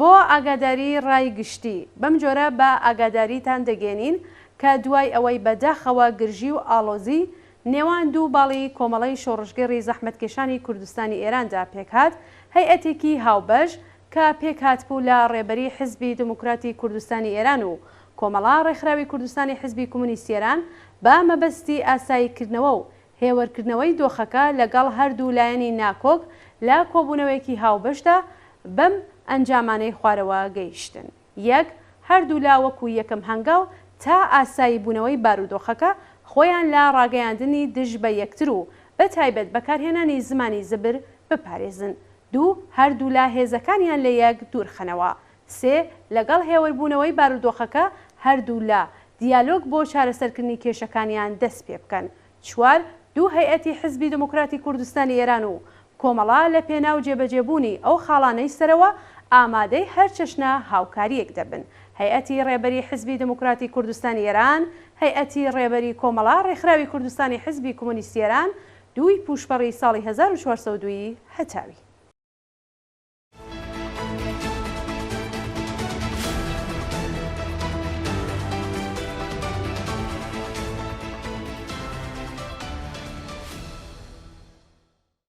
بۆ ئاگاداری ڕایگشتی بەم جۆرە بە ئاگاداریتان دەگەێنین کە دوای ئەوەی بەداخەوە گرژی و ئاڵۆزی نێوان دوو باڵی کۆمەڵی شۆڕژگەڕی زەحمەتکێشانی کوردستانی ئێراندا پێکهات هەیئەتێکی هاوبەش کە پێکهاتبوو لە ڕێبەری حزبی دموکراتی کوردستانی ئێران و کۆمەڵا ڕێکخراوی کوردستانی حزبی کۆمونیستی ئێران بە مەبەستی ئاساییکردنەوە و هێوەرکردنەوەی دۆخەکە لەگەڵ هەردوو لایەنی ناکۆک لە کۆبوونەوەیەکی هاوبەشدا بەم ئەنجامانەی خوارەوە گەیشتن. یەک، هەردوو لا وەکو یەکەم هەنگاو تا ئاسایی بوونەوەی بارودۆخەکە خۆیان لە ڕاگەیاندنی دژ بە یەکتر و بە تایبەت بەکارهێنانی زمانی زبر بپارێزن. دوو، هەردوو لا هێزەکانیان لە یەک دوورخەنەوە. سێ، لەگەڵ هێوەربوونەوەی بارودۆخەکە هەردوو لا دیالۆگ بۆ چارەسەرکردنی کێشەکانیان دەست پێ بکەن. چوار، دوو هەیئەتی حزبی دموکراتی کوردستانی ئێران و کۆمەڵا لە پێناو جێبەجێبوونی ئەو خاڵانەی سەرەوە ئامادەی هەر چەشنە هاوکاریەک دەبن. هەیئەتی ڕێبەری حزبی دموکراتی کوردستانی ئێران، هەیئەتی ڕێبەری کۆمەڵا ڕێکخراوی کوردستانی حزبی کۆمونیستی ئێران 2 پوشپەڕی ساڵی 1402 هەتاوی.